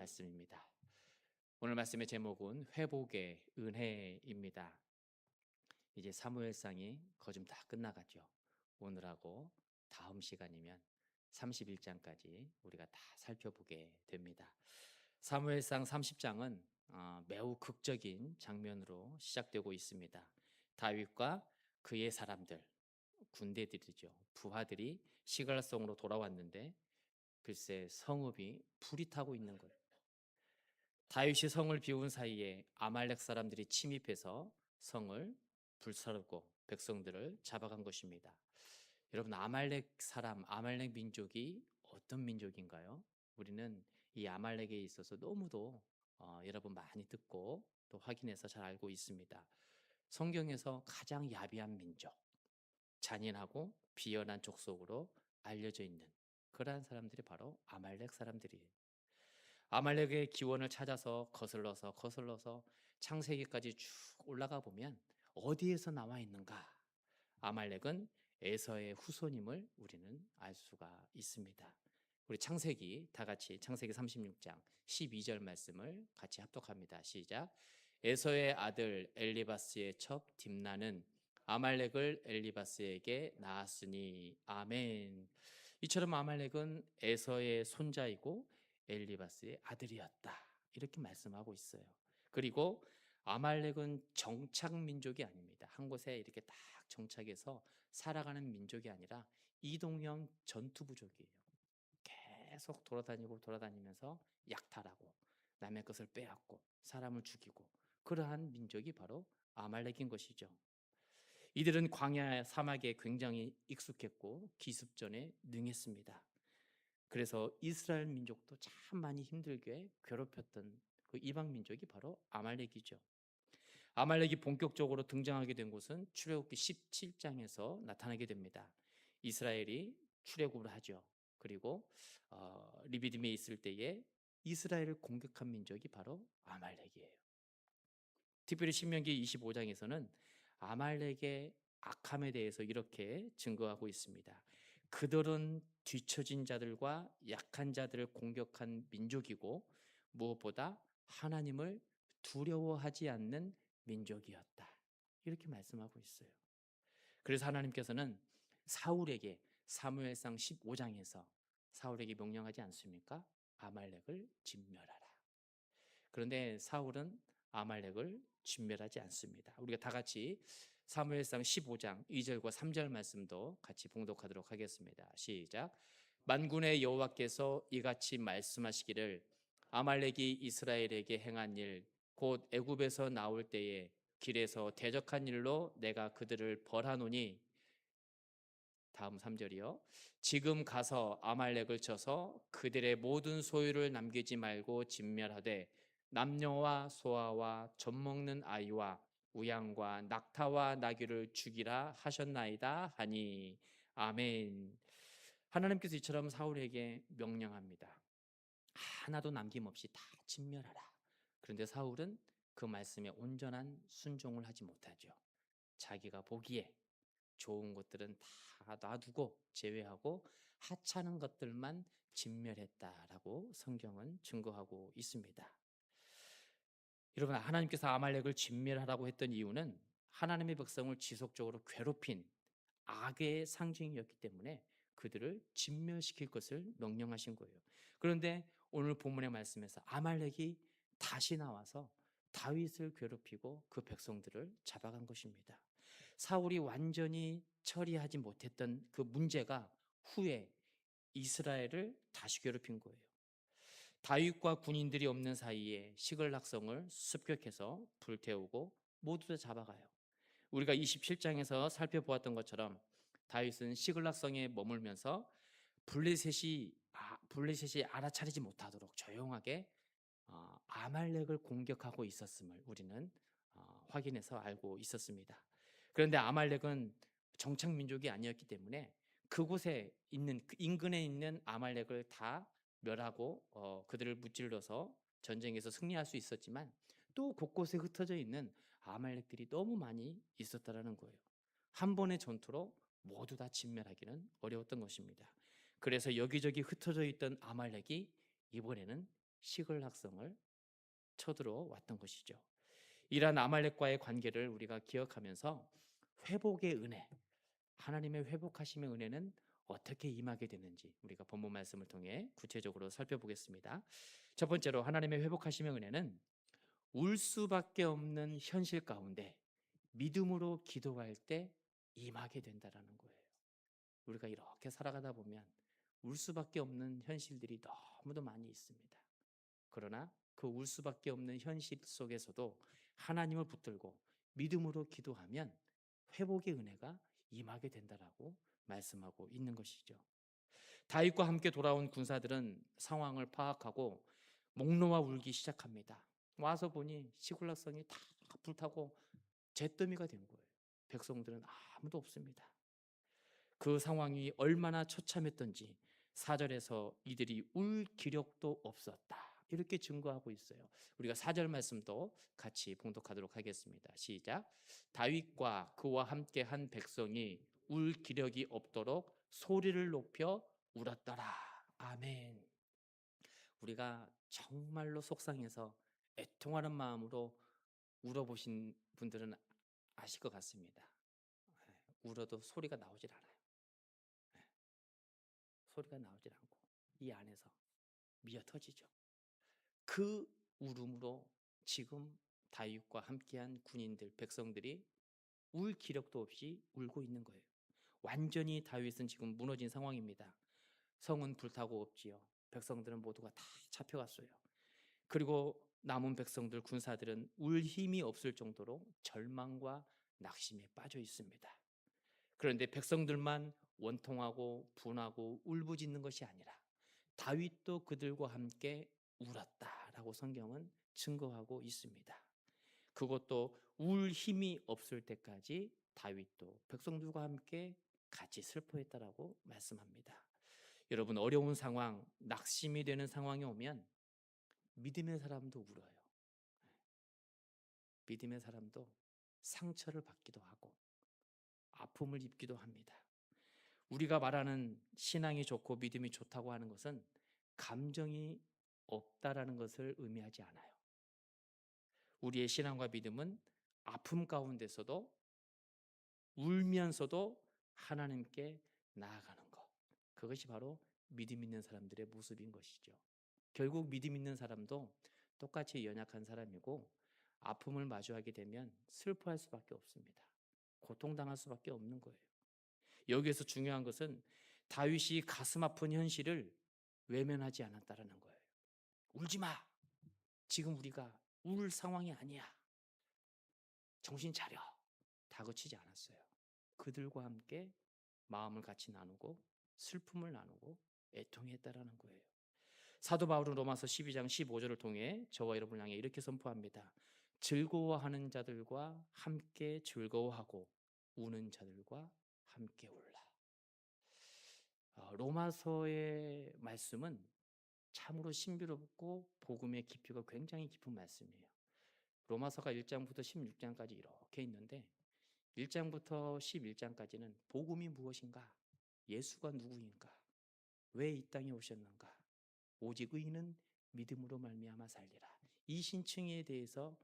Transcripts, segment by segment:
말씀입니다. 오늘 말씀의 제목은 회복의 은혜입니다. 이제 사무엘상이 거좀 다 끝나가죠. 오늘하고 다음 시간이면 31장까지 우리가 다 살펴보게 됩니다. 사무엘상 30장은 매우 극적인 장면으로 시작되고 있습니다. 다윗과 그의 사람들, 군대들이죠. 부하들이 시갈성으로 돌아왔는데 글쎄 성읍이 불이 타고 있는 거예요. 다윗이 성을 비운 사이에 아말렉 사람들이 침입해서 성을 불사르고 백성들을 잡아간 것입니다. 여러분, 아말렉 사람, 아말렉 민족이 어떤 민족인가요? 우리는 이 아말렉에 있어서 너무도 여러분 많이 듣고 또 확인해서 잘 알고 있습니다. 성경에서 가장 야비한 민족, 잔인하고 비열한 족속으로 알려져 있는 그러한 사람들이 바로 아말렉 사람들이에요. 아말렉의 기원을 찾아서 거슬러서 창세기까지 쭉 올라가 보면 어디에서 나와 있는가? 아말렉은 에서의 후손임을 우리는 알 수가 있습니다. 우리 창세기 다 같이 창세기 36장 12절 말씀을 같이 합독합니다. 시작. 에서의 아들 엘리바스의 첩 딥나는 아말렉을 엘리바스에게 낳았으니 아멘. 이처럼 아말렉은 에서의 손자이고 엘리바스의 아들이었다. 이렇게 말씀하고 있어요. 그리고 아말렉은 정착 민족이 아닙니다. 한 곳에 이렇게 딱 정착해서 살아가는 민족이 아니라 이동형 전투 부족이에요. 계속 돌아다니면서 약탈하고 남의 것을 빼앗고 사람을 죽이고 그러한 민족이 바로 아말렉인 것이죠. 이들은 광야 사막에 굉장히 익숙했고 기습전에 능했습니다. 그래서 이스라엘 민족도 참 많이 힘들게 괴롭혔던 그 이방 민족이 바로 아말렉이죠. 아말렉이 본격적으로 등장하게 된 곳은 출애굽기 17장에서 나타나게 됩니다. 이스라엘이 출애굽을 하죠. 그리고 리비딤에 있을 때에 이스라엘을 공격한 민족이 바로 아말렉이에요. 특별히 신명기 25장에서는 아말렉의 악함에 대해서 이렇게 증거하고 있습니다. 그들은 뒤처진 자들과 약한 자들을 공격한 민족이고 무엇보다 하나님을 두려워하지 않는 민족이었다. 이렇게 말씀하고 있어요. 그래서 하나님께서는 사울에게 사무엘상 15장에서 사울에게 명령하지 않습니까? 아말렉을 진멸하라. 그런데 사울은 아말렉을 진멸하지 않습니다. 우리가 다 같이 사무엘상 15장 2절과 3절 말씀도 같이 봉독하도록 하겠습니다. 시작. 만군의 여호와께서 이같이 말씀하시기를 아말렉이 이스라엘에게 행한 일 곧 애굽에서 나올 때에 길에서 대적한 일로 내가 그들을 벌하노니 다음 3절이요. 지금 가서 아말렉을 쳐서 그들의 모든 소유를 남기지 말고 진멸하되 남녀와 소아와 젖먹는 아이와 우양과 낙타와 나귀를 죽이라 하셨나이다 하니 아멘. 하나님께서 이처럼 사울에게 명령합니다. 하나도 남김없이 다 진멸하라. 그런데 사울은 그 말씀에 온전한 순종을 하지 못하죠. 자기가 보기에 좋은 것들은 다 놔두고 제외하고 하찮은 것들만 진멸했다라고 성경은 증거하고 있습니다. 여러분, 하나님께서 아말렉을 진멸하라고 했던 이유는 하나님의 백성을 지속적으로 괴롭힌 악의 상징이었기 때문에 그들을 진멸시킬 것을 명령하신 거예요. 그런데 오늘 본문의 말씀에서 아말렉이 다시 나와서 다윗을 괴롭히고 그 백성들을 잡아간 것입니다. 사울이 완전히 처리하지 못했던 그 문제가 후에 이스라엘을 다시 괴롭힌 거예요. 다윗과 군인들이 없는 사이에 시글락성을 습격해서 불태우고 모두 다 잡아가요. 우리가 27장에서 살펴보았던 것처럼 다윗은 시글락성에 머물면서 블레셋이 알아차리지 못하도록 조용하게 아말렉을 공격하고 있었음을 우리는 확인해서 알고 있었습니다. 그런데 아말렉은 정착 민족이 아니었기 때문에 그곳에 있는 그 인근에 있는 아말렉을 다 멸하고 그들을 무찔러서 전쟁에서 승리할 수 있었지만 또 곳곳에 흩어져 있는 아말렉들이 너무 많이 있었다라는 거예요. 한 번의 전투로 모두 다 진멸하기는 어려웠던 것입니다. 그래서 여기저기 흩어져 있던 아말렉이 이번에는 시글락성을 쳐들어 왔던 것이죠. 이러한 아말렉과의 관계를 우리가 기억하면서 회복의 은혜, 하나님의 회복하심의 은혜는 어떻게 임하게 되는지 우리가 본문 말씀을 통해 구체적으로 살펴보겠습니다. 첫 번째로 하나님의 회복하심의 은혜는 울 수밖에 없는 현실 가운데 믿음으로 기도할 때 임하게 된다라는 거예요. 우리가 이렇게 살아가다 보면 울 수밖에 없는 현실들이 너무도 많이 있습니다. 그러나 그 울 수밖에 없는 현실 속에서도 하나님을 붙들고 믿음으로 기도하면 회복의 은혜가 임하게 된다라고 말씀하고 있는 것이죠. 다윗과 함께 돌아온 군사들은 상황을 파악하고 목 놓아 울기 시작합니다. 와서 보니 시굴락성이 다 불타고 잿더미가 된 거예요. 백성들은 아무도 없습니다. 그 상황이 얼마나 처참했던지 4절에서 이들이 울 기력도 없었다, 이렇게 증거하고 있어요. 우리가 4절 말씀도 같이 봉독하도록 하겠습니다. 시작. 다윗과 그와 함께 한 백성이 울 기력이 없도록 소리를 높여 울었더라. 아멘. 우리가 정말로 속상해서 애통하는 마음으로 울어보신 분들은 아실 것 같습니다. 울어도 소리가 나오질 않아요. 소리가 나오질 않고 이 안에서 미어 터지죠. 그 울음으로 지금 다윗과 함께한 군인들, 백성들이 울 기력도 없이 울고 있는 거예요. 완전히 다윗은 지금 무너진 상황입니다. 성은 불타고 없지요. 백성들은 모두가 다 잡혀갔어요. 그리고 남은 백성들, 군사들은 울 힘이 없을 정도로 절망과 낙심에 빠져 있습니다. 그런데 백성들만 원통하고 분하고 울부짖는 것이 아니라 다윗도 그들과 함께 울었다라고 성경은 증거하고 있습니다. 그것도 울 힘이 없을 때까지 다윗도 백성들과 함께 같이 슬퍼했다라고 말씀합니다. 여러분, 어려운 상황, 낙심이 되는 상황이 오면 믿음의 사람도 울어요. 믿음의 사람도 상처를 받기도 하고 아픔을 입기도 합니다. 우리가 말하는 신앙이 좋고 믿음이 좋다고 하는 것은 감정이 없다라는 것을 의미하지 않아요. 우리의 신앙과 믿음은 아픔 가운데서도 울면서도 하나님께 나아가는 것, 그것이 바로 믿음 있는 사람들의 모습인 것이죠. 결국 믿음 있는 사람도 똑같이 연약한 사람이고 아픔을 마주하게 되면 슬퍼할 수밖에 없습니다. 고통당할 수밖에 없는 거예요. 여기에서 중요한 것은 다윗이 가슴 아픈 현실을 외면하지 않았다라는 거예요. 울지 마. 지금 우리가 울 상황이 아니야. 정신 차려. 다그치지 않았어요. 그들과 함께 마음을 같이 나누고 슬픔을 나누고 애통했다라는 거예요. 사도 바울은 로마서 12장 15절을 통해 저와 여러분을 향해 이렇게 선포합니다. 즐거워하는 자들과 함께 즐거워하고 우는 자들과 함께 울라. 로마서의 말씀은 참으로 신비롭고 복음의 깊이가 굉장히 깊은 말씀이에요. 로마서가 1장부터 16장까지 이렇게 있는데 1장부터 11장까지는 복음이 무엇인가? 예수가 누구인가? 왜 이 땅에 오셨는가? 오직 의인은 믿음으로 말미암아 살리라. 이 신층에 대해서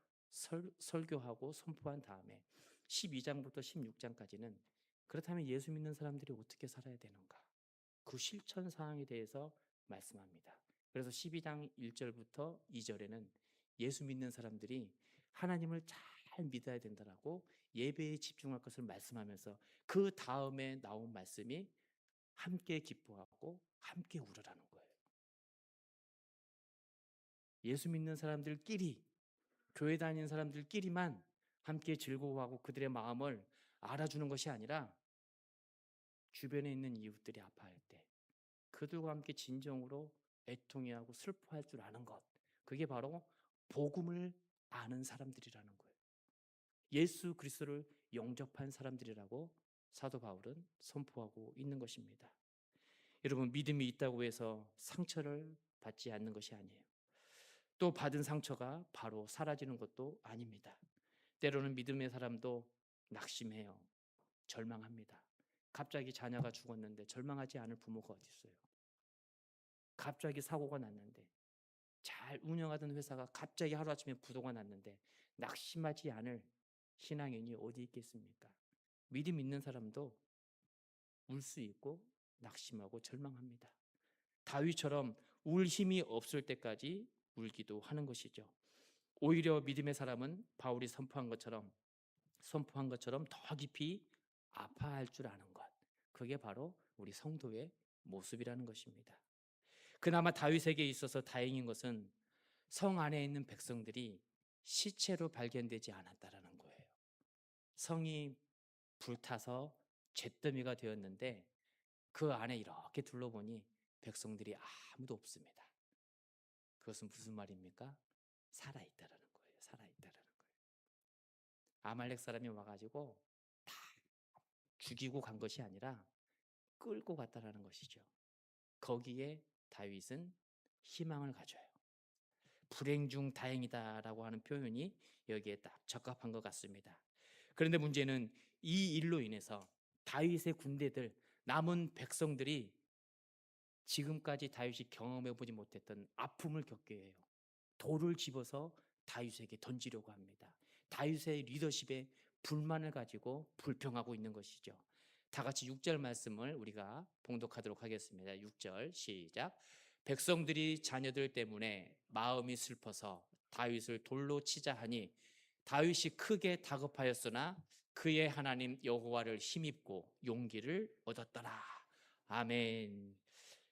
설교하고 선포한 다음에 12장부터 16장까지는 그렇다면 예수 믿는 사람들이 어떻게 살아야 되는가? 그 실천 사항에 대해서 말씀합니다. 그래서 12장 1절부터 2절에는 예수 믿는 사람들이 하나님을 잘 믿어야 된다라고 예배에 집중할 것을 말씀하면서 그 다음에 나온 말씀이 함께 기뻐하고 함께 울으라는 거예요. 예수 믿는 사람들끼리, 교회 다니는 사람들끼리만 함께 즐거워하고 그들의 마음을 알아주는 것이 아니라 주변에 있는 이웃들이 아파할 때 그들과 함께 진정으로 애통해하고 슬퍼할 줄 아는 것, 그게 바로 복음을 아는 사람들이라는 거예요. 예수 그리스도를 영접한 사람들이라고 사도 바울은 선포하고 있는 것입니다. 여러분, 믿음이 있다고 해서 상처를 받지 않는 것이 아니에요. 또 받은 상처가 바로 사라지는 것도 아닙니다. 때로는 믿음의 사람도 낙심해요. 절망합니다. 갑자기 자녀가 죽었는데 절망하지 않을 부모가 어디 있어요? 갑자기 사고가 났는데 잘 운영하던 회사가 갑자기 하루아침에 부도가 났는데 낙심하지 않을 신앙인이 어디 있겠습니까? 믿음 있는 사람도 울 수 있고 낙심하고 절망합니다. 다윗처럼 울 힘이 없을 때까지 울기도 하는 것이죠. 오히려 믿음의 사람은 바울이 선포한 것처럼 더 깊이 아파할 줄 아는 것. 그게 바로 우리 성도의 모습이라는 것입니다. 그나마 다윗에게 있어서 다행인 것은 성 안에 있는 백성들이 시체로 발견되지 않았다라는 거예요. 성이 불타서 잿더미가 되었는데 그 안에 이렇게 둘러보니 백성들이 아무도 없습니다. 그것은 무슨 말입니까? 살아있다라는 거예요. 살아있다라는 거예요. 아말렉 사람이 와가지고 다 죽이고 간 것이 아니라 끌고 갔다라는 것이죠. 거기에 다윗은 희망을 가져요. 불행 중 다행이다라고 하는 표현이 여기에 딱 적합한 것 같습니다. 그런데 문제는 이 일로 인해서 다윗의 군대들, 남은 백성들이 지금까지 다윗이 경험해 보지 못했던 아픔을 겪게 해요. 돌을 집어서 다윗에게 던지려고 합니다. 다윗의 리더십에 불만을 가지고 불평하고 있는 것이죠. 다 같이 6절 말씀을 우리가 봉독하도록 하겠습니다. 6절 시작. 백성들이 자녀들 때문에 마음이 슬퍼서 다윗을 돌로 치자 하니 다윗이 크게 다급하였으나 그의 하나님 여호와를 힘입고 용기를 얻었더라. 아멘.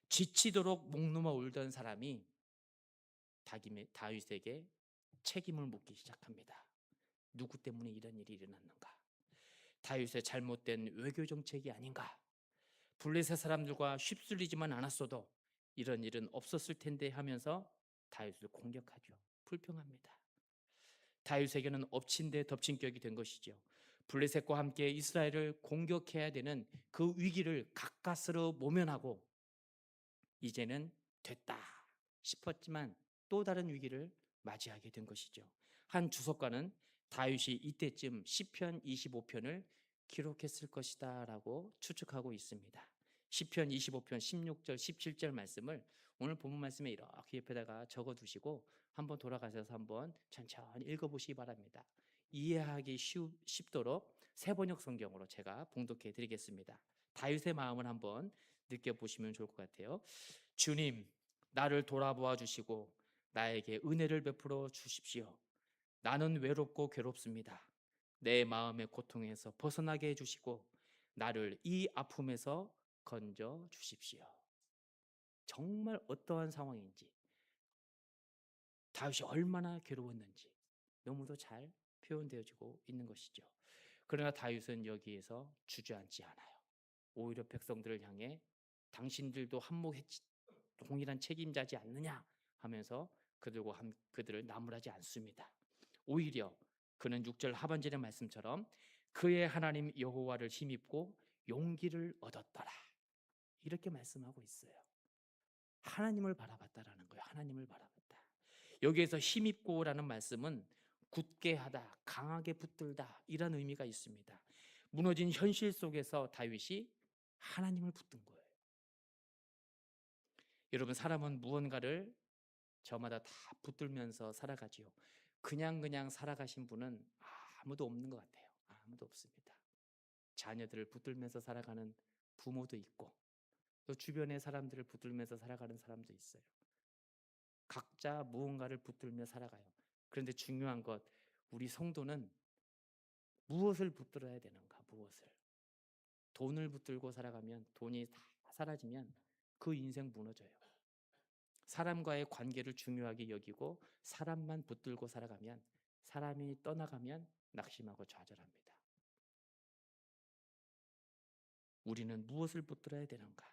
지치도록 목넘어 울던 사람이 다윗에게 책임을 묻기 시작합니다. 누구 때문에 이런 일이 일어났는가? 다윗의 잘못된 외교 정책이 아닌가? 블레셋 사람들과 휩쓸리지만 않았어도 이런 일은 없었을 텐데 하면서 다윗을 공격하죠. 불평합니다. 다윗에게는 엎친 데 덮친 격이 된 것이죠. 블레셋과 함께 이스라엘을 공격해야 되는 그 위기를 가까스로 모면하고 이제는 됐다 싶었지만 또 다른 위기를 맞이하게 된 것이죠. 한 주석가는 다윗이 이때쯤 시편 25편을 기록했을 것이다라고 추측하고 있습니다. 시편 25편 16절 17절 말씀을 오늘 본문 말씀에 이렇게 옆에다가 적어 두시고 한번 돌아가셔서 한번 천천히 읽어 보시기 바랍니다. 이해하기 쉽도록 세번역 성경으로 제가 봉독해 드리겠습니다. 다윗의 마음을 한번 느껴보시면 좋을 것 같아요. 주님, 나를 돌아보아 주시고 나에게 은혜를 베풀어 주십시오. 나는 외롭고 괴롭습니다. 내 마음의 고통에서 벗어나게 해주시고 나를 이 아픔에서 건져 주십시오. 정말 어떠한 상황인지, 다윗이 얼마나 괴로웠는지 너무도 잘 표현되어지고 있는 것이죠. 그러나 다윗은 여기에서 주저앉지 않아요. 오히려 백성들을 향해 당신들도 동일한 책임자지 않느냐 하면서 그들을 나무라지 않습니다. 오히려 그는 6절 하반절의 말씀처럼 그의 하나님 여호와를 힘입고 용기를 얻었더라. 이렇게 말씀하고 있어요. 하나님을 바라봤다라는 거예요. 하나님을 바라봤다. 여기에서 힘입고라는 말씀은 굳게 하다, 강하게 붙들다 이런 의미가 있습니다. 무너진 현실 속에서 다윗이 하나님을 붙든 거예요. 여러분, 사람은 무언가를 저마다 다 붙들면서 살아가지요. 그냥 살아가신 분은 아무도 없는 것 같아요. 아무도 없습니다. 자녀들을 붙들면서 살아가는 부모도 있고 또 주변의 사람들을 붙들면서 살아가는 사람도 있어요. 각자 무언가를 붙들며 살아가요. 그런데 중요한 것, 우리 성도는 무엇을 붙들어야 되는가? 무엇을? 돈을 붙들고 살아가면 돈이 다 사라지면 그 인생 무너져요. 사람과의 관계를 중요하게 여기고 사람만 붙들고 살아가면 사람이 떠나가면 낙심하고 좌절합니다. 우리는 무엇을 붙들어야 되는가?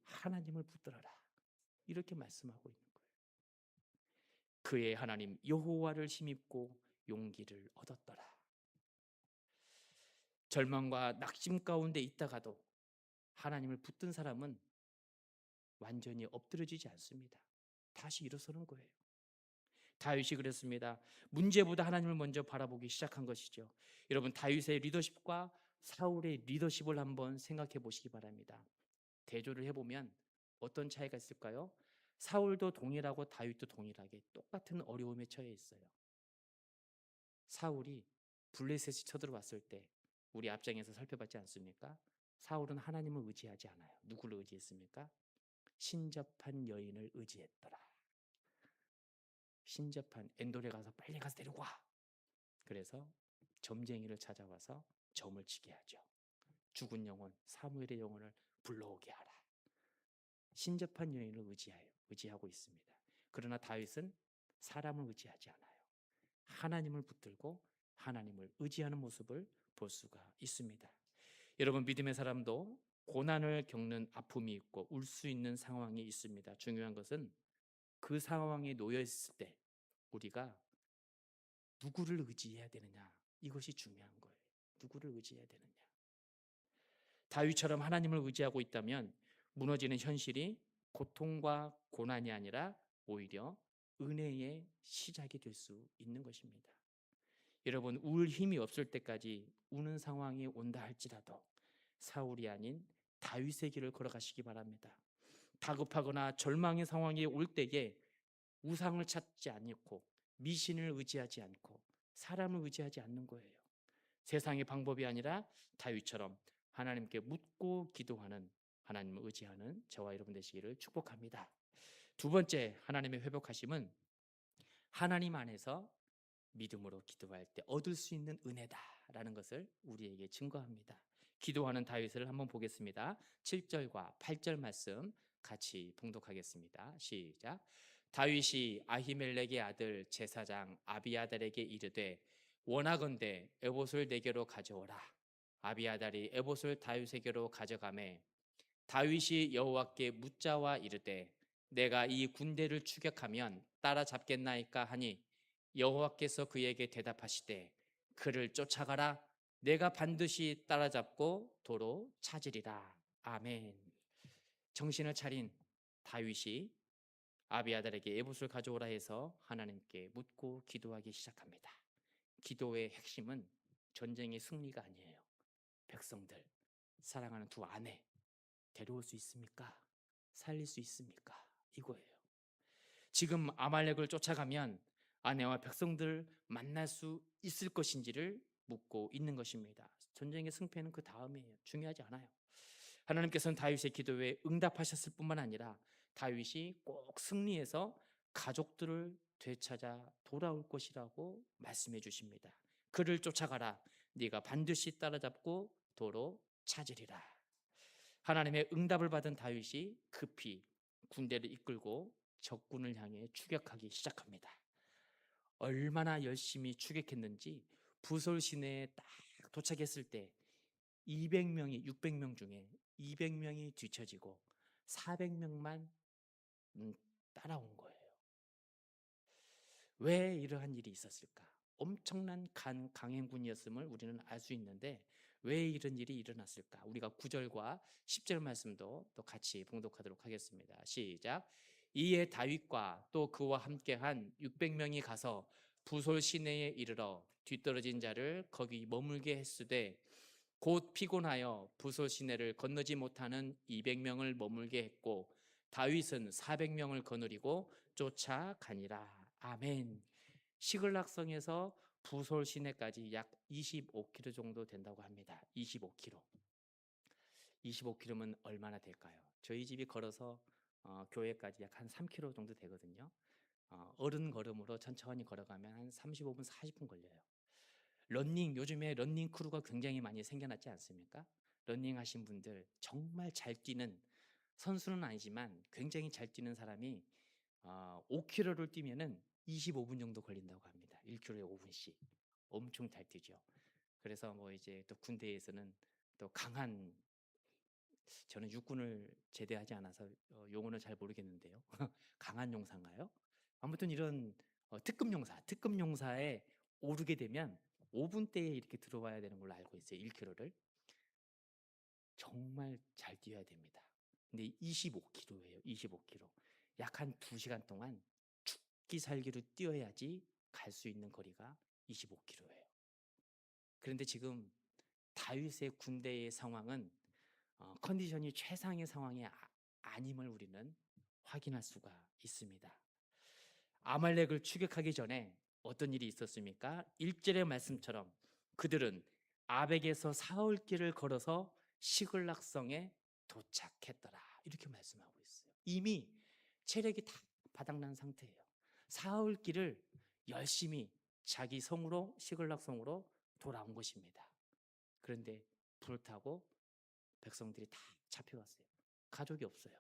하나님을 붙들어라. 이렇게 말씀하고 있는 거예요. 그의 하나님 여호와를 힘입고 용기를 얻었더라. 절망과 낙심 가운데 있다가도 하나님을 붙든 사람은 완전히 엎드려지지 않습니다. 다시 일어서는 거예요. 다윗이 그랬습니다. 문제보다 하나님을 먼저 바라보기 시작한 것이죠. 여러분, 다윗의 리더십과 사울의 리더십을 한번 생각해 보시기 바랍니다. 대조를 해보면 어떤 차이가 있을까요? 사울도 동일하고 다윗도 동일하게 똑같은 어려움에 처해 있어요. 사울이 블레셋이 쳐들어왔을 때 우리 앞장에서 살펴봤지 않습니까? 사울은 하나님을 의지하지 않아요. 누구를 의지했습니까? 신접한 여인을 의지했더라. 신접한 엔돌에 가서 빨리 가서 데리고 와. 그래서 점쟁이를 찾아와서 점을 치게 하죠. 죽은 영혼, 사무엘의 영혼을 불러오게 하라. 신접한 여인을 의지하고 있습니다. 그러나 다윗은 사람을 의지하지 않아요. 하나님을 붙들고 하나님을 의지하는 모습을 볼 수가 있습니다. 여러분, 믿음의 사람도 고난을 겪는 아픔이 있고 울 수 있는 상황이 있습니다. 중요한 것은 그 상황에 놓여 있을 때 우리가 누구를 의지해야 되느냐, 이것이 중요한 거예요. 누구를 의지해야 되느냐. 다윗처럼 하나님을 의지하고 있다면 무너지는 현실이 고통과 고난이 아니라 오히려 은혜의 시작이 될 수 있는 것입니다. 여러분, 울 힘이 없을 때까지 우는 상황이 온다 할지라도 사울이 아닌 다윗의 길을 걸어가시기 바랍니다. 다급하거나 절망의 상황이 올 때에 우상을 찾지 않고 미신을 의지하지 않고 사람을 의지하지 않는 거예요. 세상의 방법이 아니라 다윗처럼 하나님께 묻고 기도하는, 하나님을 의지하는 저와 여러분 되시기를 축복합니다. 두 번째, 하나님의 회복하심은 하나님 안에서 믿음으로 기도할 때 얻을 수 있는 은혜다라는 것을 우리에게 증거합니다. 기도하는 다윗을 한번 보겠습니다. 7절과 8절 말씀 같이 봉독하겠습니다. 시작. 다윗이 아히멜렉의 아들 제사장 아비아달에게 이르되 원하건대 에봇을 내게로 가져오라. 아비아달이 에봇을 다윗에게로 가져가매 다윗이 여호와께 묻자와 이르되 내가 이 군대를 추격하면 따라잡겠나이까 하니 여호와께서 그에게 대답하시되 그를 쫓아가라. 내가 반드시 따라잡고 도로 찾으리라. 아멘. 정신을 차린 다윗이 아비아달에게 에봇을 가져오라 해서 하나님께 묻고 기도하기 시작합니다. 기도의 핵심은 전쟁의 승리가 아니에요. 백성들, 사랑하는 두 아내 데려올 수 있습니까? 살릴 수 있습니까? 이거예요. 지금 아말렉을 쫓아가면 아내와 백성들 만날 수 있을 것인지를 묻고 있는 것입니다. 전쟁의 승패는 그 다음이에요. 중요하지 않아요. 하나님께서는 다윗의 기도에 응답하셨을 뿐만 아니라 다윗이 꼭 승리해서 가족들을 되찾아 돌아올 것이라고 말씀해 주십니다. 그를 쫓아가라. 네가 반드시 따라잡고 도로 찾으리라. 하나님의 응답을 받은 다윗이 급히 군대를 이끌고 적군을 향해 추격하기 시작합니다. 얼마나 열심히 추격했는지 부솔 시내에 딱 도착했을 때 200명이 600명 중에 200명이 뒤처지고 400명만 따라온 거예요. 왜 이러한 일이 있었을까? 엄청난 강행군이었음을 우리는 알 수 있는데 왜 이런 일이 일어났을까? 우리가 9절과 10절 말씀도 또 같이 봉독하도록 하겠습니다. 시작. 이에 다윗과 또 그와 함께한 600명이 가서 부솔 시내에 이르러 뒤떨어진 자를 거기 머물게 했으되 곧 피곤하여 부솔 시내를 건너지 못하는 200명을 머물게 했고 다윗은 400명을 거느리고 쫓아가니라. 아멘. 시글락성에서 부솔 시내까지 약 25km 정도 된다고 합니다. 25km. 25km면 얼마나 될까요? 저희 집이 걸어서 교회까지 약 한 3km 정도 되거든요. 어른 걸음으로 천천히 걸어가면 한 35분, 40분 걸려요. 요즘에 러닝 크루가 굉장히 많이 생겨났지 않습니까? 러닝 하신 분들, 정말 잘 뛰는, 선수는 아니지만 굉장히 잘 뛰는 사람이 5km를 뛰면은 25분 정도 걸린다고 합니다. 1km에 5분씩. 엄청 잘 뛰죠. 그래서 뭐 이제 또 군대에서는 또 강한, 저는 육군을 제대하지 않아서 용어는 잘 모르겠는데요. 강한 용사인가요? 아무튼 이런 특급 용사에 오르게 되면 5분대에 이렇게 들어와야 되는 걸로 알고 있어요. 1km를. 정말 잘 뛰어야 됩니다. 근데 25km예요. 25km. 약 한 2시간 동안 죽기 살기로 뛰어야지 갈 수 있는 거리가 25km예요. 그런데 지금 다윗의 군대의 상황은 컨디션이 최상의 상황이 아님을 우리는 확인할 수가 있습니다. 아말렉을 추격하기 전에 어떤 일이 있었습니까? 1절의 말씀처럼 그들은 아벡에서 사흘길을 걸어서 시글락성에 도착했더라. 이렇게 말씀하고 있어요. 이미 체력이 다 바닥난 상태예요. 사흘길을 열심히 자기 성으로 시글락성으로 돌아온 것입니다. 그런데 불타고 백성들이 다 잡혀갔어요. 가족이 없어요.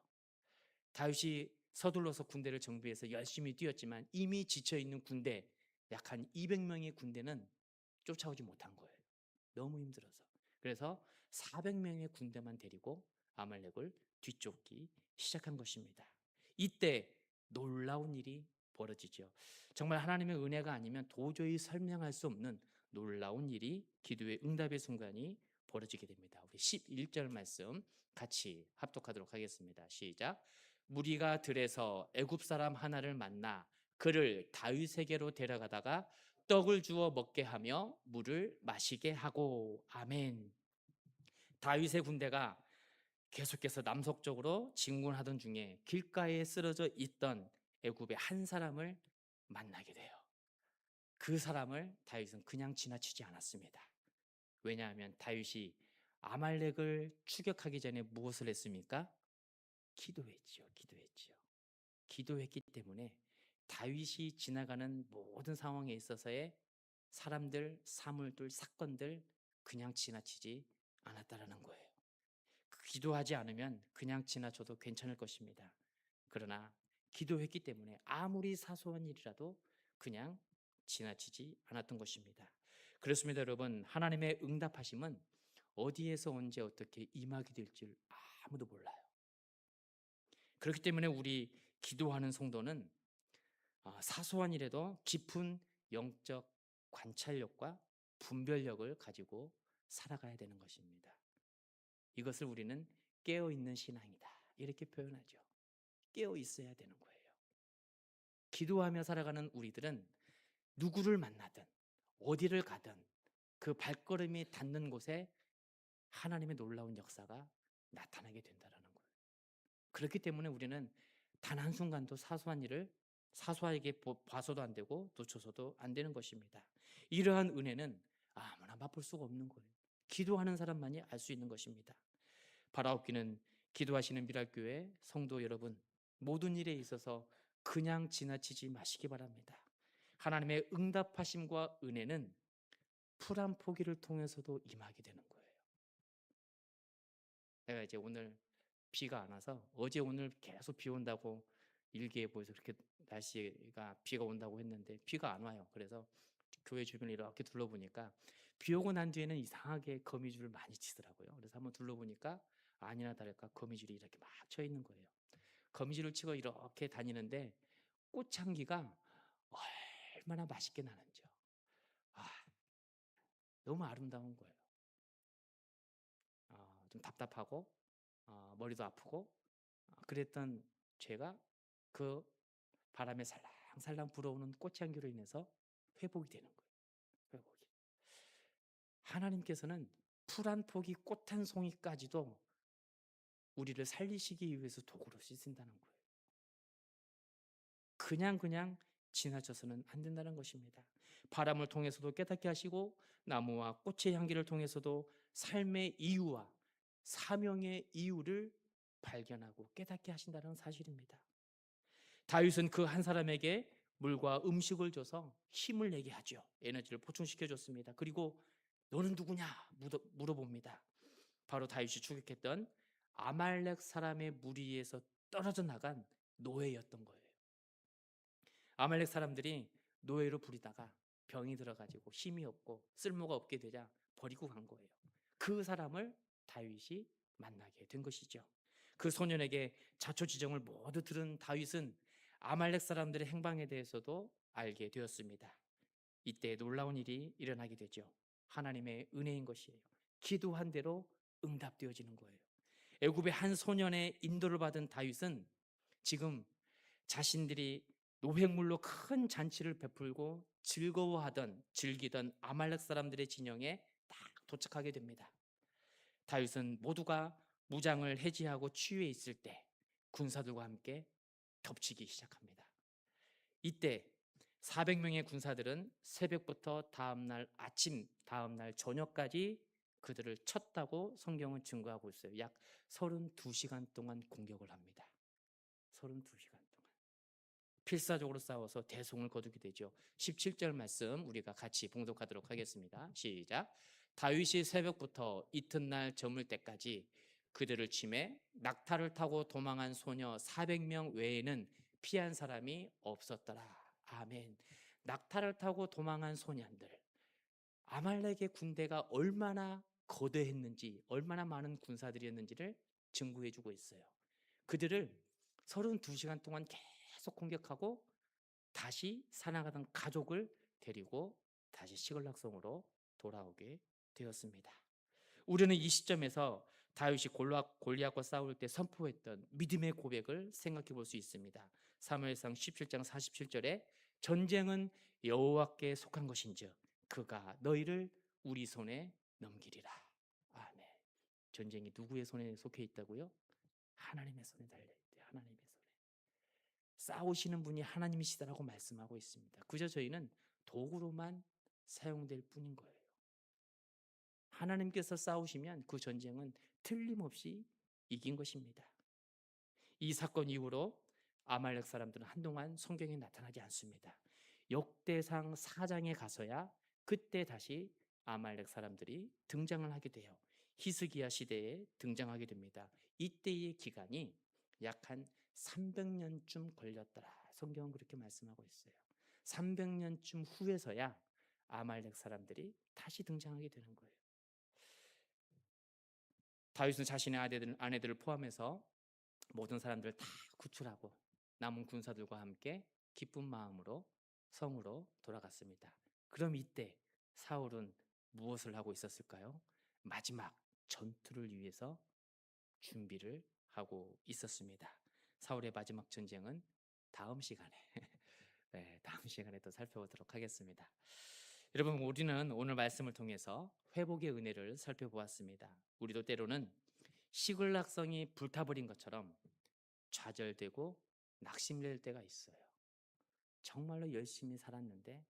다윗이 서둘러서 군대를 정비해서 열심히 뛰었지만 이미 지쳐있는 군대, 약 한 200명의 군대는 쫓아오지 못한 거예요. 너무 힘들어서. 그래서 400명의 군대만 데리고 아말렉을 뒤쫓기 시작한 것입니다. 이때 놀라운 일이 벌어지죠. 정말 하나님의 은혜가 아니면 도저히 설명할 수 없는 놀라운 일이, 기도의 응답의 순간이 벌어지게 됩니다. 우리 11절 말씀 같이 합독하도록 하겠습니다. 시작. 무리가 들에서 애굽 사람 하나를 만나 그를 다윗에게로 데려가다가 떡을 주어 먹게 하며 물을 마시게 하고. 아멘. 다윗의 군대가 계속해서 남서쪽으로 진군하던 중에 길가에 쓰러져 있던 애굽의 한 사람을 만나게 돼요. 그 사람을 다윗은 그냥 지나치지 않았습니다. 왜냐하면 다윗이 아말렉을 추격하기 전에 무엇을 했습니까? 기도했지요. 기도했기 때문에 다윗이 지나가는 모든 상황에 있어서의 사람들, 사물들, 사건들 그냥 지나치지 않았다라는 거예요. 기도하지 않으면 그냥 지나쳐도 괜찮을 것입니다. 그러나 기도했기 때문에 아무리 사소한 일이라도 그냥 지나치지 않았던 것입니다. 그렇습니다, 여러분. 하나님의 응답하심은 어디에서 언제 어떻게 임하게 될지 아무도 몰라요. 그렇기 때문에 우리 기도하는 성도는 사소한 일에도 깊은 영적 관찰력과 분별력을 가지고 살아가야 되는 것입니다. 이것을 우리는 깨어있는 신앙이다, 이렇게 표현하죠. 깨어있어야 되는 거예요. 기도하며 살아가는 우리들은 누구를 만나든 어디를 가든 그 발걸음이 닿는 곳에 하나님의 놀라운 역사가 나타나게 된다는 거예요. 그렇기 때문에 우리는 단 한순간도 사소한 일을 사소하게 봐서도 안 되고 놓쳐서도 안 되는 것입니다. 이러한 은혜는 아무나 맛볼 수가 없는 거예요. 기도하는 사람만이 알 수 있는 것입니다. 바라옵기는 기도하시는 미랄교회 성도 여러분, 모든 일에 있어서 그냥 지나치지 마시기 바랍니다. 하나님의 응답하심과 은혜는 풀 한 포기를 통해서도 임하게 되는 거예요. 내가 이제 오늘 비가 안 와서 어제 오늘 계속 비 온다고 일기예보에서 그렇게 날씨가 비가 온다고 했는데 비가 안 와요. 그래서 교회 주변을 이렇게 둘러보니까 비 오고 난 뒤에는 이상하게 거미줄을 많이 치더라고요. 그래서 한번 둘러보니까 아니나 다를까 거미줄이 이렇게 막 쳐 있는 거예요. 거미줄을 치고 이렇게 다니는데 꽃향기가 얼마나 맛있게 나는지요. 아, 너무 아름다운 거예요. 좀 답답하고 머리도 아프고 그랬던 제가 그 바람에 살랑살랑 불어오는 꽃향기로 인해서 회복이 되는 거예요. 회복이. 하나님께서는 풀 한 포기 꽃 한 송이까지도 우리를 살리시기 위해서 도구로 쓰신다는 거예요. 그냥 지나쳐서는 안 된다는 것입니다. 바람을 통해서도 깨닫게 하시고 나무와 꽃의 향기를 통해서도 삶의 이유와 사명의 이유를 발견하고 깨닫게 하신다는 사실입니다. 다윗은 그 한 사람에게 물과 음식을 줘서 힘을 내게 하죠. 에너지를 보충시켜 줬습니다. 그리고 너는 누구냐 물어봅니다. 바로 다윗이 추격했던 아말렉 사람의 무리에서 떨어져 나간 노예였던 거예요. 아말렉 사람들이 노예로 부리다가 병이 들어가지고 힘이 없고 쓸모가 없게 되자 버리고 간 거예요. 그 사람을 다윗이 만나게 된 것이죠. 그 소년에게 자초지종을 모두 들은 다윗은 아말렉 사람들의 행방에 대해서도 알게 되었습니다. 이때 놀라운 일이 일어나게 되죠. 하나님의 은혜인 것이에요. 기도한 대로 응답되어지는 거예요. 애굽의 한 소년의 인도를 받은 다윗은 지금 자신들이 노획물로 큰 잔치를 베풀고 즐기던 아말렉 사람들의 진영에 딱 도착하게 됩니다. 다윗은 모두가 무장을 해제하고 치유해 있을 때 군사들과 함께 겹치기 시작합니다. 이때 400명의 군사들은 새벽부터 다음날 저녁까지 그들을 쳤다고 성경은 증거하고 있어요. 약 32시간 동안 공격을 합니다. 32시간 동안 필사적으로 싸워서 대성을 거두게 되죠. 17절 말씀 우리가 같이 봉독하도록 하겠습니다. 시작. 다윗이 새벽부터 이튿날 저물 때까지 그들을 치매 낙타를 타고 도망한 소녀 400명 외에는 피한 사람이 없었더라. 아멘. 낙타를 타고 도망한 소년들, 아말렉의 군대가 얼마나 거대했는지, 얼마나 많은 군사들이었는지를 증거해주고 있어요. 그들을 32시간 동안 계속 공격하고 다시 사나가던 가족을 데리고 다시 시글락성으로 돌아오게 되었습니다. 우리는 이 시점에서 다윗이 골리앗과 싸울 때 선포했던 믿음의 고백을 생각해 볼 수 있습니다. 사무엘상 17장 47절에 전쟁은 여호와께 속한 것인즉 그가 너희를 우리 손에 넘기리라. 아멘. 전쟁이 누구의 손에 속해 있다고요? 하나님의 손에 달려 있대요. 하나님의 손에. 싸우시는 분이 하나님이시다라고 말씀하고 있습니다. 그저 저희는 도구로만 사용될 뿐인 거예요. 하나님께서 싸우시면 그 전쟁은 틀림없이 이긴 것입니다. 이 사건 이후로 아말렉 사람들은 한동안 성경에 나타나지 않습니다. 역대상 4장에 가서야 그때 다시 아말렉 사람들이 등장을 하게 돼요. 히스기야 시대에 등장하게 됩니다. 이때의 기간이 약 한 300년쯤 걸렸더라. 성경은 그렇게 말씀하고 있어요. 300년쯤 후에서야 아말렉 사람들이 다시 등장하게 되는 거예요. 다윗은 자신의 아내들을 포함해서 모든 사람들을 다 구출하고 남은 군사들과 함께 기쁜 마음으로 성으로 돌아갔습니다. 그럼 이때 사울은 무엇을 하고 있었을까요? 마지막 전투를 위해서 준비를 하고 있었습니다. 사울의 마지막 전쟁은 다음 시간에 다음 시간에 또 살펴보도록 하겠습니다. 여러분, 우리는 오늘 말씀을 통해서 회복의 은혜를 살펴보았습니다. 우리도 때로는 시글락성이 불타버린 것처럼 좌절되고 낙심될 때가 있어요. 정말로 열심히 살았는데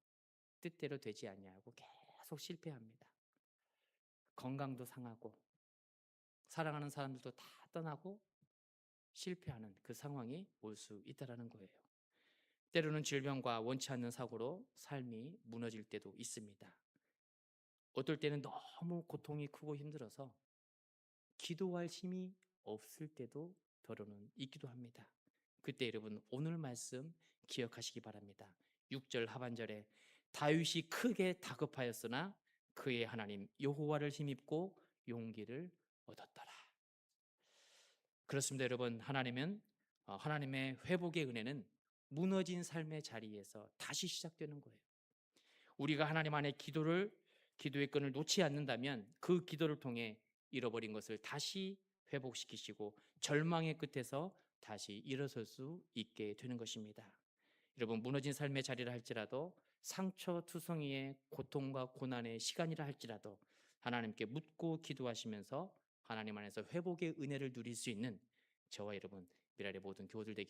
뜻대로 되지 아니하고 계속 실패합니다. 건강도 상하고 사랑하는 사람들도 다 떠나고 실패하는 그 상황이 올 수 있다라는 거예요. 때로는 질병과 원치 않는 사고로 삶이 무너질 때도 있습니다. 어떨 때는 너무 고통이 크고 힘들어서 기도할 힘이 없을 때도 더러는 있기도 합니다. 그때 여러분 오늘 말씀 기억하시기 바랍니다. 6절 하반절에 다윗이 크게 다급하였으나 그의 하나님 여호와를 힘입고 용기를 얻었더라. 그렇습니다. 여러분, 하나님의 회복의 은혜는 무너진 삶의 자리에서 다시 시작되는 거예요. 우리가 하나님 안에 기도의 끈을 놓지 않는다면 그 기도를 통해 잃어버린 것을 다시 회복시키시고 절망의 끝에서 다시 일어설 수 있게 되는 것입니다. 여러분, 무너진 삶의 자리라 할지라도 상처투성이의 고통과 고난의 시간이라 할지라도 하나님께 묻고 기도하시면서 하나님 안에서 회복의 은혜를 누릴 수 있는 저와 여러분 미랄의 모든 교우들 되게